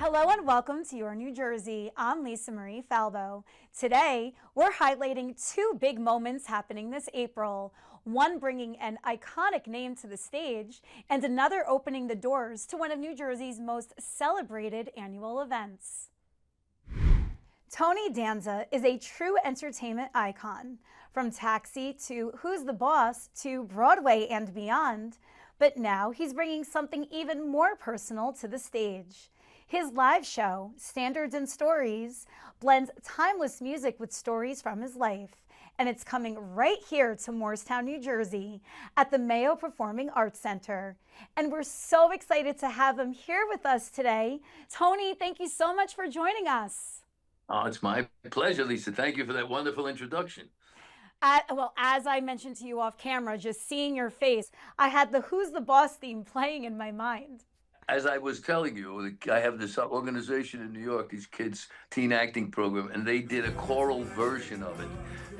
Hello and welcome to Your New Jersey. I'm Marie Falbo. Today, we're highlighting two big moments happening this April. One bringing an iconic name to the stage, and another opening the doors to one of New Jersey's most celebrated annual events. Tony Danza is a true entertainment icon. From Taxi to Who's the Boss to Broadway and beyond. But now he's bringing something even more personal to the stage. His live show, Standards and Stories, blends timeless music with stories from his life. And it's coming right here to Morristown, New Jersey at the Mayo Performing Arts Center. And we're so excited to have him here with us today. Tony, thank you so much for joining us. Oh, it's my pleasure, Lisa. Thank you for that wonderful introduction. Well, as I mentioned to you off camera, just seeing your face, I had the Who's the Boss theme playing in my mind. As I was telling you, I have this organization in New York, these kids' teen acting program, and they did a choral version of it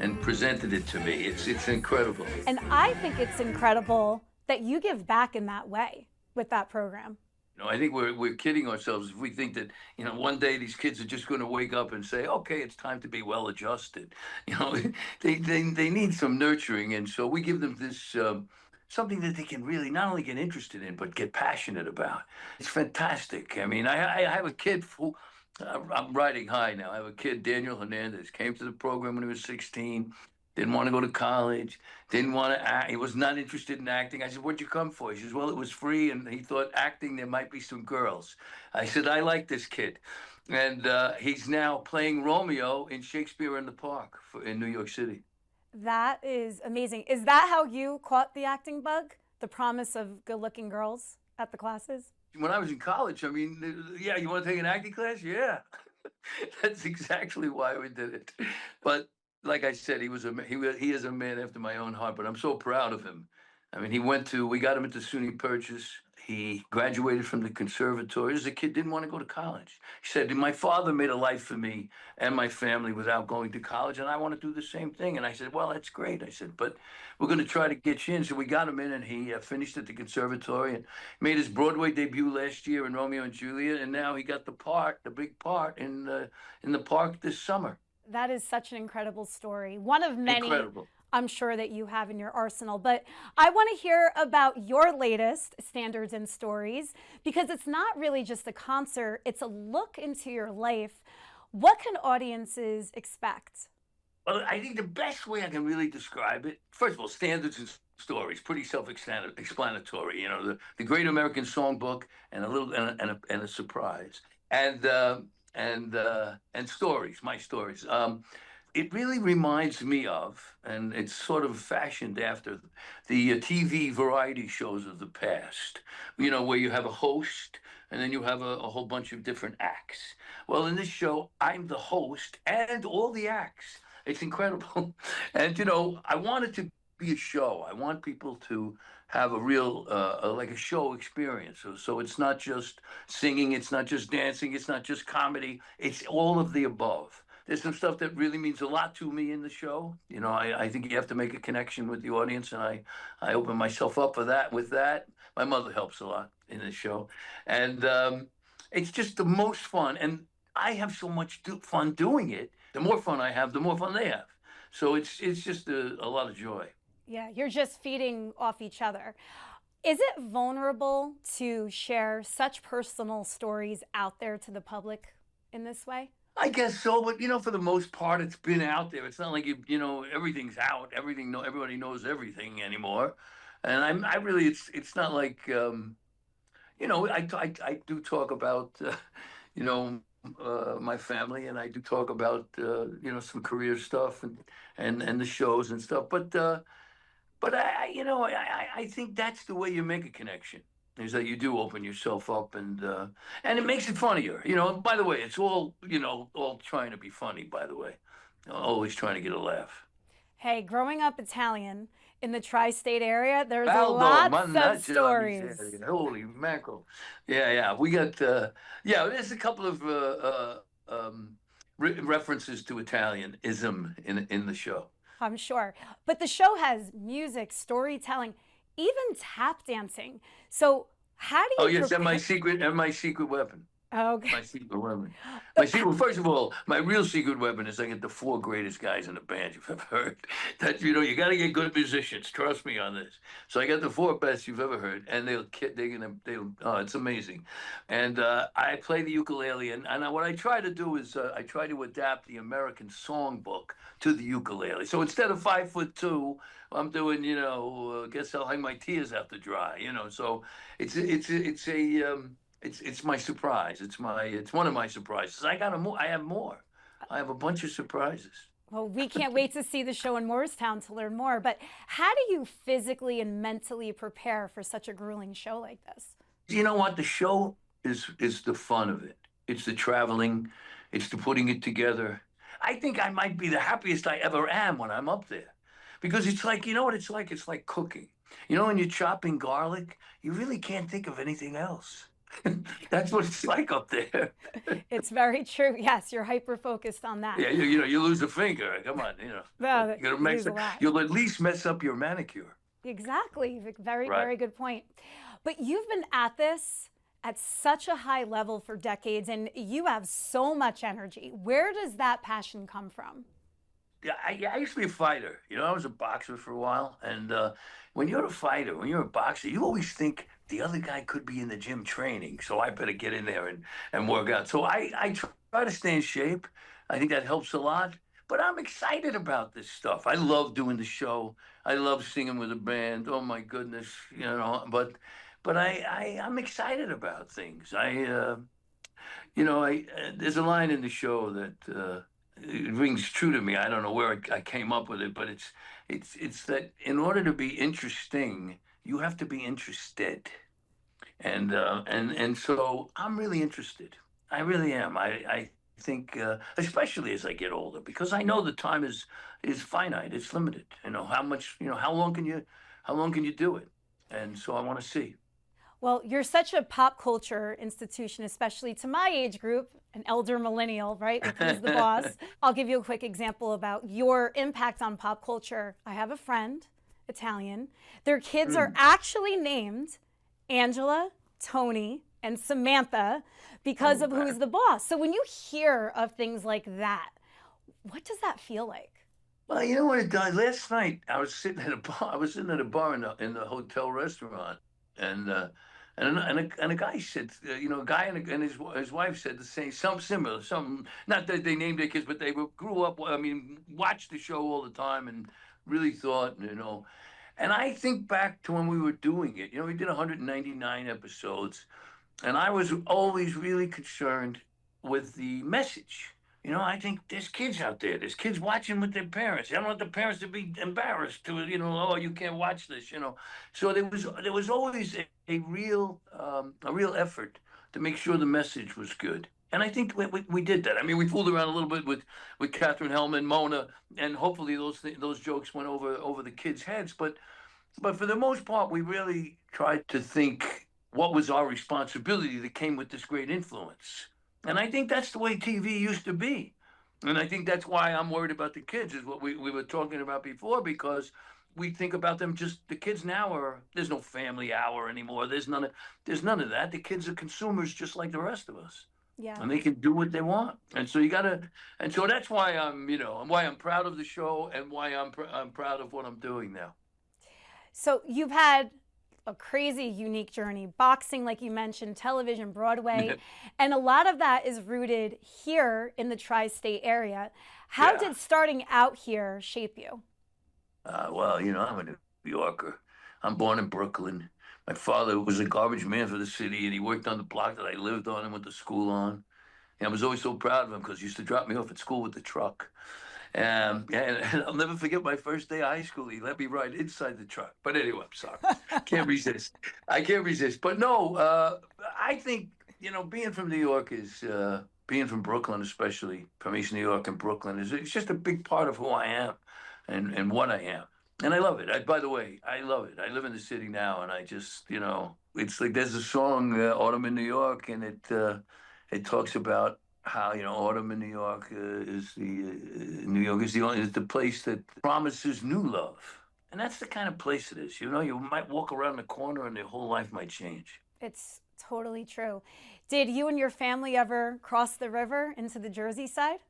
and presented it to me. It's incredible. And I think it's incredible that you give back in that way with that program. I think we're kidding ourselves if we think that, one day these kids are just going to wake up and say, okay, it's time to be well adjusted. They need some nurturing. And so we give them this something that they can really not only get interested in, but get passionate about. It's fantastic. I mean, I have a kid who, I'm riding high now. I have a kid, Daniel Hernandez, came to the program when he was 16. Didn't want to go to college, didn't want to act. He was not interested in acting. I said, what'd you come for? He says, well, it was free, and he thought acting, there might be some girls. I said, I like this kid. And he's now playing Romeo in Shakespeare in the Park in New York City. That is amazing. Is that how you caught the acting bug? The promise of good-looking girls at the classes? When I was in college, I mean, yeah, you want to take an acting class? Yeah. That's exactly why we did it. But like I said, he is a man after my own heart, but I'm so proud of him. I mean, we got him into SUNY Purchase. He graduated from the conservatory. As a kid, didn't want to go to college. He said, my father made a life for me and my family without going to college, and I want to do the same thing. And I said, well, that's great. I said, but we're going to try to get you in. So we got him in, and he finished at the conservatory and made his Broadway debut last year in Romeo and Juliet, and now he got the big part in the Park this summer. That is such an incredible story. One of many, incredible. I'm sure, that you have in your arsenal. But I want to hear about your latest Standards and Stories, because it's not really just a concert, it's a look into your life. What can audiences expect? Well, I think the best way I can really describe it, first of all, Standards and Stories, pretty self-explanatory. The Great American Songbook and a surprise. And stories, my stories. It really reminds me of, and it's sort of fashioned after the TV variety shows of the past, where you have a host and then you have a whole bunch of different acts. Well, in this show, I'm the host and all the acts. It's incredible. And, I want it to be a show. I want people to have a real, like a show experience. So it's not just singing, it's not just dancing, it's not just comedy, it's all of the above. There's some stuff that really means a lot to me in the show. I think you have to make a connection with the audience, and I open myself up for that with that. My mother helps a lot in the show. And it's just the most fun. And I have so much fun doing it. The more fun I have, the more fun they have. So it's just a lot of joy. Yeah, you're just feeding off each other. Is it vulnerable to share such personal stories out there to the public in this way? I guess so, but for the most part, it's been out there. It's not like everything's out. Everybody knows everything anymore, and I really, it's not like I do talk about my family, and I do talk about some career stuff and the shows and stuff, but I think that's the way you make a connection. Is that you do open yourself up, and it makes it funnier. By the way, it's all all trying to be funny. By the way, always trying to get a laugh. Hey, growing up Italian in the tri-state area, there's Falbo, lots of stories. Holy mackerel! Yeah. We got there's a couple of references to Italianism in the show. I'm sure, but the show has music, storytelling, even tap dancing. So how do you? Oh yes, and my secret weapon. Okay. My secret weapon. My secret. Well, first of all, my real secret weapon is I get the four greatest guys in the band you've ever heard. That you got to get good musicians. Trust me on this. So I got the four best you've ever heard, and they'll. Oh, it's amazing. And I play the ukulele, and what I try to do is I try to adapt the American songbook to the ukulele. So instead of 5'2", I'm doing guess I'll hang my tears out to dry. So it's a it's my surprise. It's one of my surprises. I have more. I have a bunch of surprises. Well, we can't wait to see the show in Morristown to learn more. But how do you physically and mentally prepare for such a grueling show like this? You know what? The show is the fun of it. It's the traveling. It's the putting it together. I think I might be the happiest I ever am when I'm up there, because it's like you know what it's like. It's like cooking. When you're chopping garlic, you really can't think of anything else. That's what it's like up there. It's very true. Yes, you're hyper focused on that. Yeah, you lose a finger. Come on, Well, you're gonna you mess lose a up, lot. you'll at least mess up your manicure. Exactly. Very, Right. very good point. But you've been at this at such a high level for decades, and you have so much energy. Where does that passion come from? Yeah, I used to be a fighter. I was a boxer for a while, and when you're a fighter, when you're a boxer, you always think the other guy could be in the gym training, so I better get in there and work out. So I try to stay in shape. I think that helps a lot. But I'm excited about this stuff. I love doing the show. I love singing with a band. Oh my goodness, but I'm excited about things. There's a line in the show that it rings true to me. I don't know where I came up with it, but it's that in order to be interesting, you have to be interested, and so I'm really interested. I really am. I think, especially as I get older, because I know the time is finite. It's limited. How much. How long can you do it? And so I want to see. Well, you're such a pop culture institution, especially to my age group, an elder millennial, right? With Who's the Boss. I'll give you a quick example about your impact on pop culture. I have a friend, Italian. Their kids are actually named Angela, Tony, and Samantha because of Who's the Boss. So when you hear of things like that, what does that feel like? Well, you know what it does. Last night I was sitting at a bar. I was sitting at a bar in the hotel restaurant, and a guy said, a guy and his wife said the same, something similar, something. Not that they named their kids, but they grew up. I mean, watched the show all the time and really thought, And I think back to when we were doing it. We did 199 episodes, and I was always really concerned with the message. I think there's kids out there. There's kids watching with their parents. I don't want the parents to be embarrassed to, oh, you can't watch this. So there was always a real effort to make sure the message was good. And I think we did that. I mean, we fooled around a little bit with Catherine Hellman, Mona, and hopefully those jokes went over the kids' heads. But for the most part, we really tried to think what was our responsibility that came with this great influence. And I think that's the way TV used to be. And I think that's why I'm worried about the kids, is what we were talking about before, because we think about them the kids now there's no family hour anymore. There's none of that. The kids are consumers just like the rest of us. Yeah. And they can do what they want. And so so that's why I'm proud of the show, and why I'm proud of what I'm doing now. So you've had a crazy, unique journey, boxing, like you mentioned, television, Broadway, and a lot of that is rooted here in the tri-state area. How did starting out here shape you? Well, I'm a New Yorker. I'm born in Brooklyn. My father was a garbage man for the city, and he worked on the block that I lived on and went to school on. And I was always so proud of him because he used to drop me off at school with the truck. And I'll never forget my first day of high school. He let me ride inside the truck. But anyway, I'm sorry. Can't resist. I can't resist. But no, I think, being from New York is, being from Brooklyn, especially from East New York and Brooklyn, it's just a big part of who I am and what I am. And I love it. By the way, I love it. I live in the city now, and I just, it's like there's a song, Autumn in New York, and it talks about how autumn in New York is the place that promises new love, and that's the kind of place it is. You might walk around the corner and your whole life might change. It's Totally true. Did you and your family ever cross the river into the Jersey side?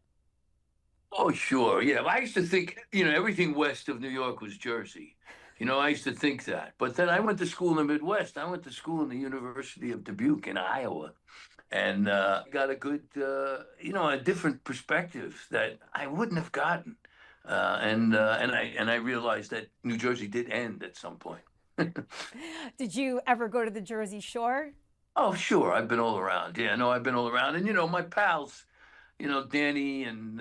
Oh, sure. Yeah. I used to think, everything west of New York was Jersey. I used to think that. But then I went to school in the Midwest. I went to school in the University of Dubuque in Iowa and got a good, a different perspective that I wouldn't have gotten. And I realized that New Jersey did end at some point. Did you ever go to the Jersey Shore? Oh, sure. I've been all around. Yeah, no, I've been all around. And my pals, Danny and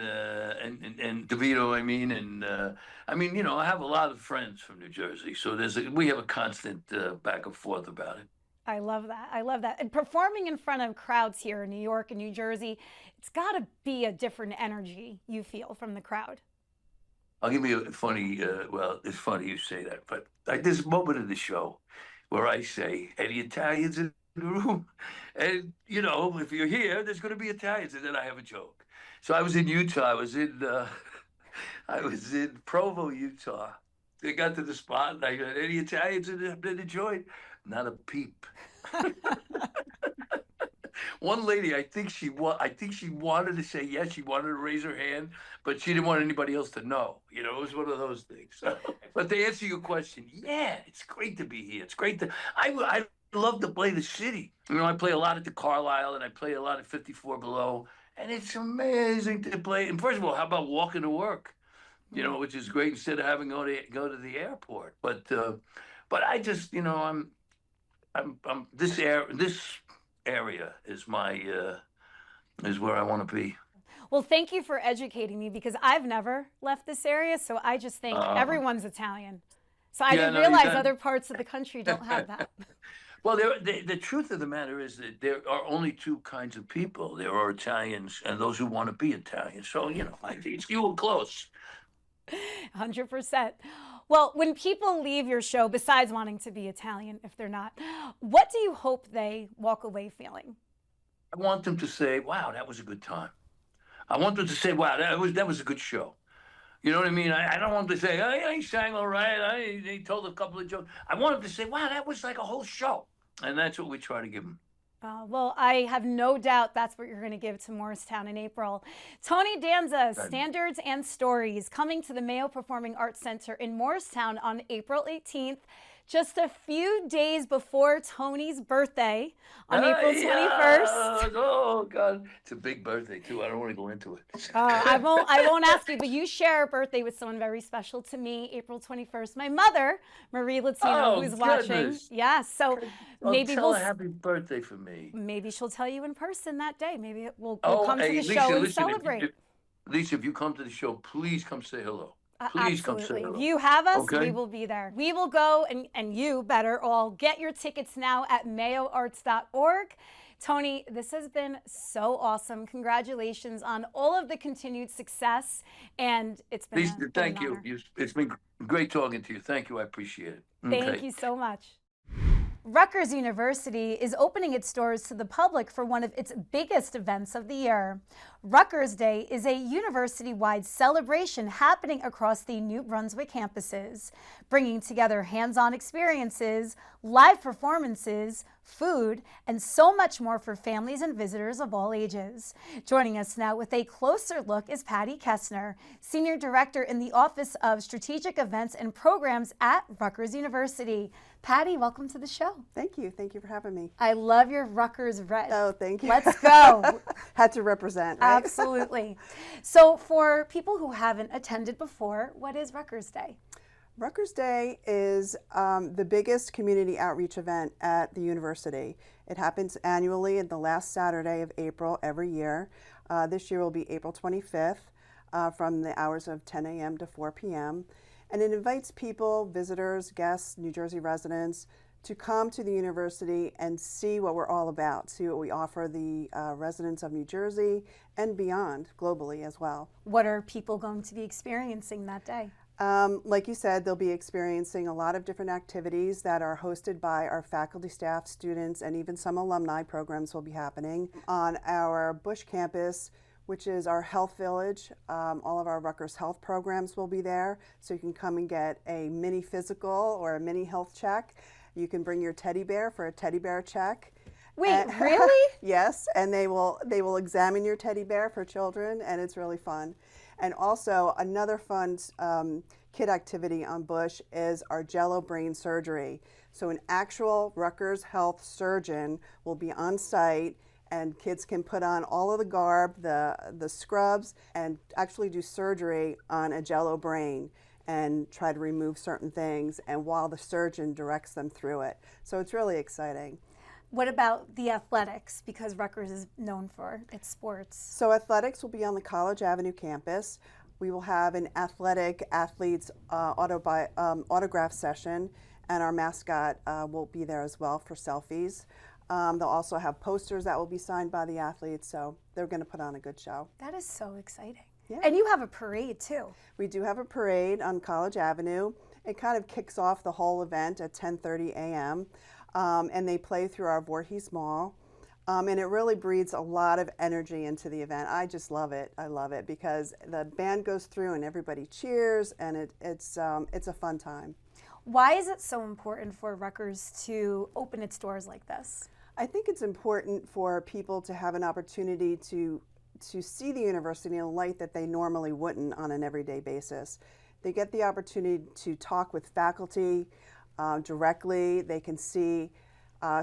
DeVito, I have a lot of friends from New Jersey. So we have a constant back and forth about it. I love that. I love that. And performing in front of crowds here in New York and New Jersey, it's got to be a different energy you feel from the crowd. I'll give you a funny, it's funny you say that, but there's a moment in the show where I say, any Italians in the room? And, if you're here, there's going to be Italians. And then I have a joke. So I was in Utah. I was in Provo, Utah. They got to the spot and I got, any Italians in the joint? Not a peep. One lady, I think she wanted to say yes. She wanted to raise her hand, but she didn't want anybody else to know. It was one of those things. But to answer your question, yeah, it's great to be here. It's great I love to play the city. I play a lot at the Carlisle and I play a lot at 54 Below, and it's amazing to play. And first of all, how about walking to work? Which is great instead of having to go to the airport. But I just, this area is is where I want to be. Well, thank you for educating me because I've never left this area, so I just think everyone's Italian. So I didn't realize other parts of the country don't have that. Well, the truth of the matter is that there are only two kinds of people. There are Italians and those who want to be Italian. So, I think you were close. 100%. Well, when people leave your show, besides wanting to be Italian, if they're not, what do you hope they walk away feeling? I want them to say, wow, that was a good time. I want them to say, wow, that was a good show. You know what I mean? I don't want them to say, I sang all right. They told a couple of jokes. I want them to say, wow, that was like a whole show. And that's what we try to give them. Well, I have no doubt that's what you're going to give to Morristown in April. Tony Danza, Standards and Stories, coming to the Mayo Performing Arts Center in Morristown on April 18th, just a few days before Tony's birthday on April 21st. Oh, God. It's a big birthday, too. I don't want to go into it. I won't ask you, but you share a birthday with someone very special to me, April 21st. My mother, Marie Latino, who's watching. Yes, so maybe tell her happy birthday for me. Maybe she'll tell you in person that day. Maybe we'll come to the show and celebrate. Lisa, if you come to the show, please come say hello. Please Absolutely. come say hello. If you have us, okay? We will be there. We will go, and you better all get your tickets now at mayoarts.org. Tony, this has been so awesome. Congratulations on all of the continued success, and it's been Lisa, thank you. It's been great talking to you. Thank you. I appreciate it. Thank you so much. Rutgers University is opening its doors to the public for one of its biggest events of the year. Rutgers Day is a university-wide celebration happening across the New Brunswick campuses, bringing together hands-on experiences, live performances, food, and so much more for families and visitors of all ages. Joining us now with a closer look is Patty Kastner, Senior Director in the Office of Strategic Events and Programs at Rutgers University. Patty, welcome to the show. Thank you. Thank you for having me. I love your Rutgers red. Oh, thank you. Let's go. Had to represent, right? Absolutely. So for people who haven't attended before, what is Rutgers Day? Rutgers Day is the biggest community outreach event at the university. It happens annually at the last Saturday of April every year. This year will be April 25th from the hours of 10 a.m. to 4 p.m. And it invites people, visitors, guests, New Jersey residents, to come to the university and see what we're all about, see what we offer the residents of New Jersey and beyond, globally as well. What are people going to be experiencing that day? Like you said, they'll be experiencing a lot of different activities that are hosted by our faculty, staff, students, and even some alumni programs will be happening. On our Bush campus, which is our health village, all of our Rutgers health programs will be there, so you can come and get a mini physical or a mini health check. You can bring your teddy bear for a teddy bear check. Wait, really? Yes, and they will examine your teddy bear for children, and it's really fun. And also another fun kid activity on Bush is our Jello brain surgery. So an actual Rutgers Health surgeon will be on site, and kids can put on all of the garb, the scrubs, and actually do surgery on a Jello brain and try to remove certain things, and while the surgeon directs them through it. So it's really exciting. What about the athletics? Because Rutgers is known for its sports. So athletics will be on the College Avenue campus. We will have an athletes autograph session, and our mascot will be there as well for selfies. They'll also have posters that will be signed by the athletes, so they're going to put on a good show. That is so exciting. Yeah. And you have a parade too. We do have a parade on College Avenue. It kind of kicks off the whole event at 10:30 a.m. And they play through our Voorhees Mall. And it really breathes a lot of energy into the event. I just love it. I love it because the band goes through and everybody cheers, and it's a fun time. Why is it so important for Rutgers to open its doors like this? I think it's important for people to have an opportunity to see the university in a light that they normally wouldn't on an everyday basis. They get the opportunity to talk with faculty directly. They can see,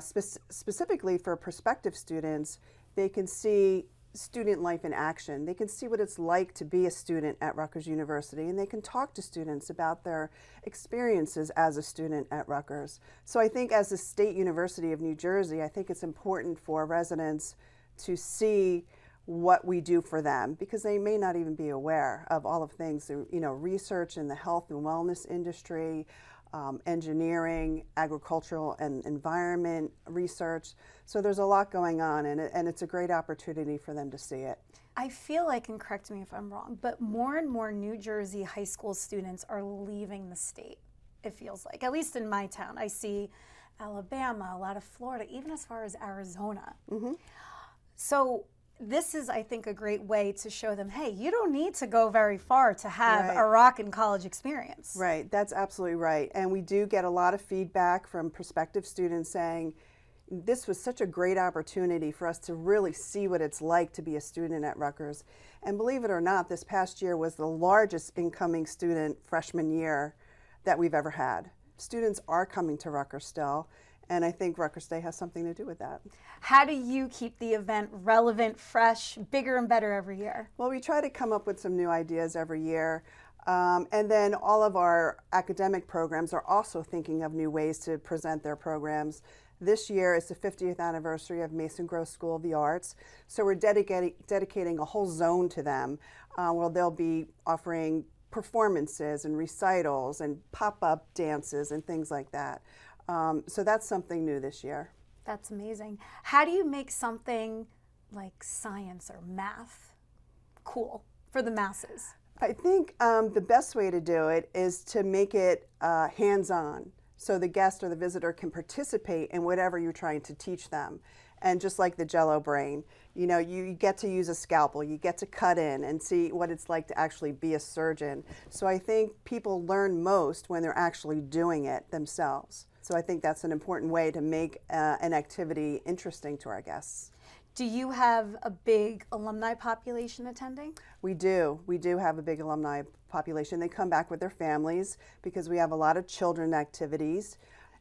specifically for prospective students, they can see student life in action. They can see what it's like to be a student at Rutgers University, and they can talk to students about their experiences as a student at Rutgers. So I think as the State University of New Jersey, I think it's important for residents to see what we do for them, because they may not even be aware of all of things, research in the health and wellness industry, engineering, agricultural and environment research. So there's a lot going on, and it's a great opportunity for them to see it. I feel like, and correct me if I'm wrong, but more and more New Jersey high school students are leaving the state, it feels like. At least in my town. I see Alabama, a lot of Florida, even as far as Arizona. Mm-hmm. So this is, I think, a great way to show them, hey, you don't need to go very far to have a rockin' college experience. Right, that's absolutely right. And we do get a lot of feedback from prospective students saying, this was such a great opportunity for us to really see what it's like to be a student at Rutgers. And believe it or not, this past year was the largest incoming student freshman year that we've ever had. Students are coming to Rutgers still, and I think Rutgers Day has something to do with that. How do you keep the event relevant, fresh, bigger and better every year? Well, we try to come up with some new ideas every year. And then all of our academic programs are also thinking of new ways to present their programs. This year is the 50th anniversary of Mason Gross School of the Arts, so we're dedicating a whole zone to them, where they'll be offering performances and recitals and pop-up dances and things like that. So that's something new this year. That's amazing. How do you make something like science or math cool for the masses? I think the best way to do it is to make it hands-on, so the guest or the visitor can participate in whatever you're trying to teach them. And just like the Jello brain, you get to use a scalpel, you get to cut in and see what it's like to actually be a surgeon. So I think people learn most when they're actually doing it themselves. So I think that's an important way to make an activity interesting to our guests. Do you have a big alumni population attending? We do. We do have a big alumni population. They come back with their families because we have a lot of children activities.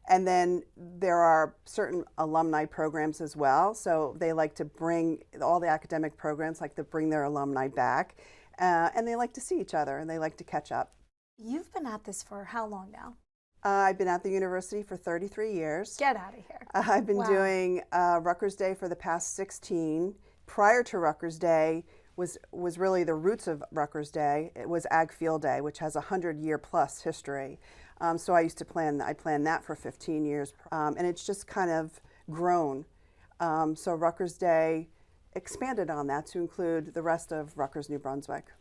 And then there are certain alumni programs as well. So they like to bring, all the academic programs like to bring their alumni back. And they like to see each other and they like to catch up. You've been at this for how long now? I've been at the university for 33 years. Get out of here. I've been doing Rutgers Day for the past 16. Prior to Rutgers Day was really the roots of Rutgers Day. It was Ag Field Day, which has a 100-year-plus history. So I used to planned that for 15 years, and it's just kind of grown. So Rutgers Day expanded on that to include the rest of Rutgers, New Brunswick.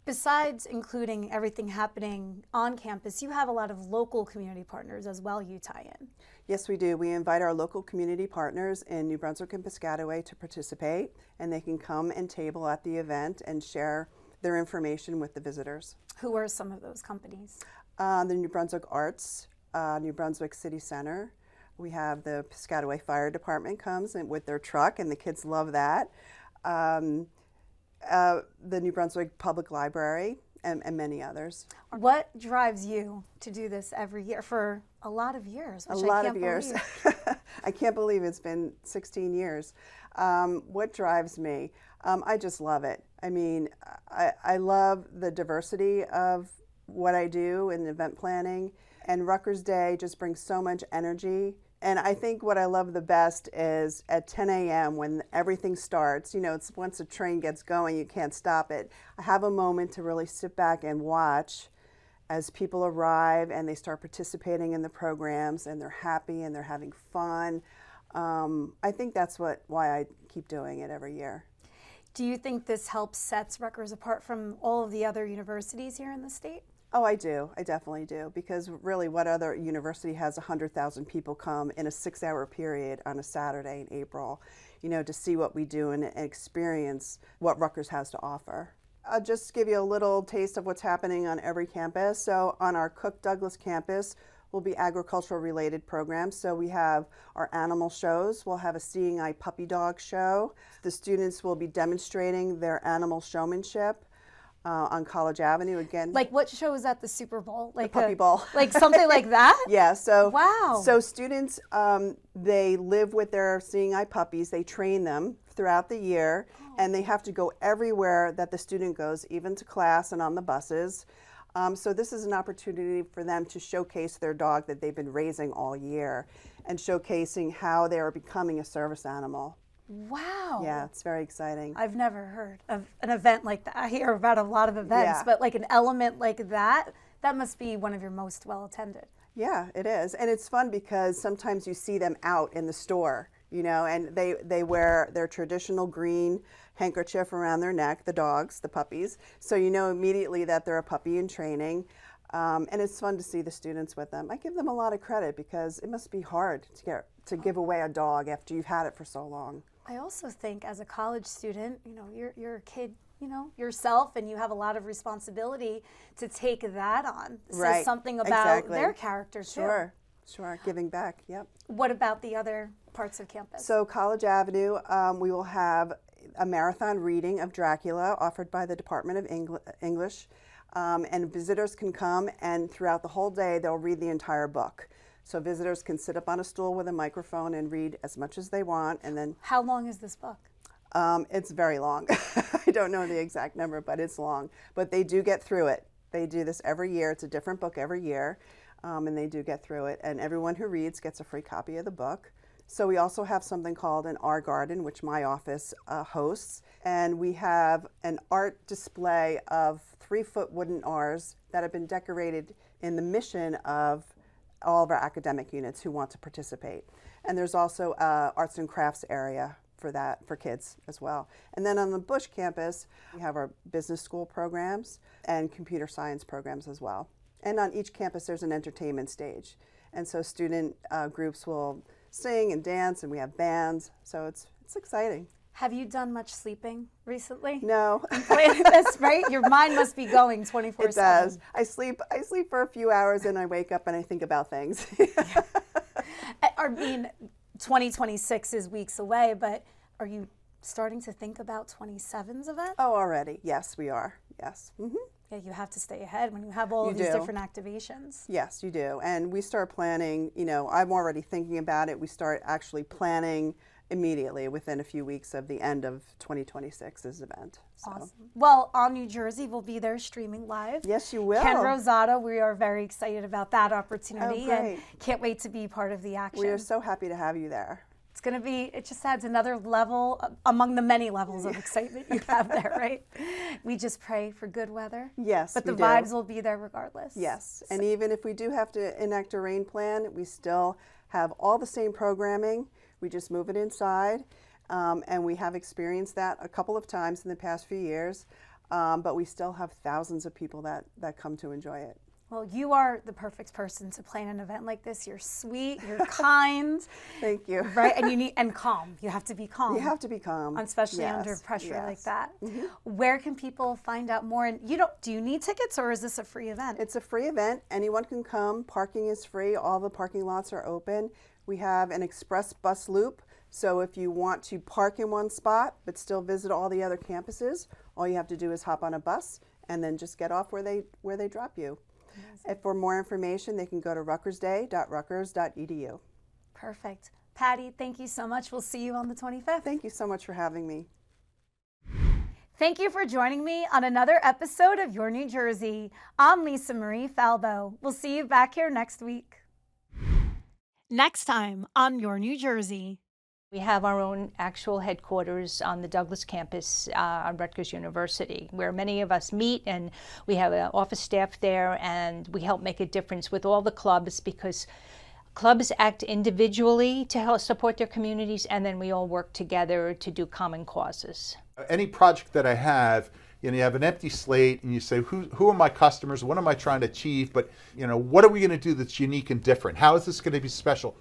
Besides including everything happening on campus, you have a lot of local community partners as well you tie in. Yes, we do. We invite our local community partners in New Brunswick and Piscataway to participate, and they can come and table at the event and share their information with the visitors. Who are some of those companies? The New Brunswick Arts, New Brunswick City Center, We have the Piscataway Fire Department comes in with their truck, and the kids love that. The New Brunswick Public Library, and many others. What drives you to do this every year for a lot of years? A lot of years. I can't believe it's been 16 years. What drives me? I just love it. I mean, I love the diversity of what I do in event planning, and Rutgers Day just brings so much energy. And I think what I love the best is at 10 a.m. when everything starts, you know, it's once the train gets going, you can't stop it. I have a moment to really sit back and watch as people arrive and they start participating in the programs, and they're happy and they're having fun. I think that's why I keep doing it every year. Do you think this helps sets Rutgers apart from all of the other universities here in the state? Oh, I do. I definitely do. Because really, what other university has 100,000 people come in a 6-hour period on a Saturday in April, you know, to see what we do and experience what Rutgers has to offer? I'll just give you a little taste of what's happening on every campus. So on our Cook Douglas campus will be agricultural related programs. So we have our animal shows. We'll have a Seeing Eye puppy dog show. The students will be demonstrating their animal showmanship. On College Avenue again. Like what show is at the Super Bowl? Like the puppy ball. Like something like that? Yeah. So wow. So students, they live with their Seeing Eye puppies. They train them throughout the year, and they have to go everywhere that the student goes, even to class and on the buses. So this is an opportunity for them to showcase their dog that they've been raising all year, and showcasing how they are becoming a service animal. Wow. Yeah, it's very exciting. I've never heard of an event like that. I hear about a lot of events, but like an element like that, that must be one of your most well attended. Yeah, it is. And it's fun because sometimes you see them out in the store, you know, and they wear their traditional green handkerchief around their neck, the dogs, the puppies. So you know immediately that they're a puppy in training. And it's fun to see the students with them. I give them a lot of credit because it must be hard to give away a dog after you've had it for so long. I also think as a college student, you know, you're a kid, you know, yourself, and you have a lot of responsibility to take that on. It says something about their character too. Sure, giving back, yep. What about the other parts of campus? So College Avenue, we will have a marathon reading of Dracula offered by the Department of English, and visitors can come, and throughout the whole day they'll read the entire book. So visitors can sit up on a stool with a microphone and read as much as they want, and then... How long is this book? It's very long. I don't know the exact number, but it's long. But they do get through it. They do this every year. It's a different book every year, and they do get through it. And everyone who reads gets a free copy of the book. So we also have something called an art garden, which my office hosts. And we have an art display of 3-foot wooden R's that have been decorated in the mission of all of our academic units who want to participate. And there's also an arts and crafts area for that, for kids as well. And then on the Bush campus, we have our business school programs and computer science programs as well. And on each campus, there's an entertainment stage. And so student groups will sing and dance, and we have bands. So it's exciting. Have you done much sleeping recently? No. That's right. Your mind must be going 24/7. It does. I sleep for a few hours, and I wake up and I think about things. I mean, 2026 is weeks away, but are you starting to think about 27's event? Oh, already. Yes, we are. Yes. Mm-hmm. Yeah, you have to stay ahead when you have all of these different activations. Yes, you do. And we start planning, you know, I'm already thinking about it. We start actually planning immediately within a few weeks of the end of 2026's event. So. Awesome. Well, On New Jersey will be there streaming live. Yes, you will. Ken Rosado, we are very excited about that opportunity and can't wait to be part of the action. We are so happy to have you there. It's going to be, it just adds another level among the many levels of excitement you have there, right? We just pray for good weather. Yes, but the vibes will be there regardless. Yes, and even if we do have to enact a rain plan, we still have all the same programming. We just move it inside, and we have experienced that a couple of times in the past few years, but we still have thousands of people that come to enjoy it. Well, you are the perfect person to plan an event like this. You're sweet, you're kind, Thank you. right? And you need and calm. You have to be calm. You have to be calm. Especially under Yes, pressure like yes. that. Where can people find out more? And do you need tickets, or is this a free event? It's a free event. Anyone can come. Parking is free. All the parking lots are open. We have an express bus loop. So if you want to park in one spot but still visit all the other campuses, all you have to do is hop on a bus and then just get off where they drop you. And for more information, they can go to rutgersday.rutgers.edu. Perfect. Patty, thank you so much. We'll see you on the 25th. Thank you so much for having me. Thank you for joining me on another episode of Your New Jersey. I'm Lisa Marie Falbo. We'll see you back here next week. Next time on Your New Jersey. We have our own actual headquarters on the Douglas campus on Rutgers University, where many of us meet, and we have an office staff there, and we help make a difference with all the clubs, because clubs act individually to help support their communities, and then we all work together to do common causes. Any project that I have, you have an empty slate and you say, who are my customers? What am I trying to achieve? But, what are we going to do that's unique and different? How is this going to be special?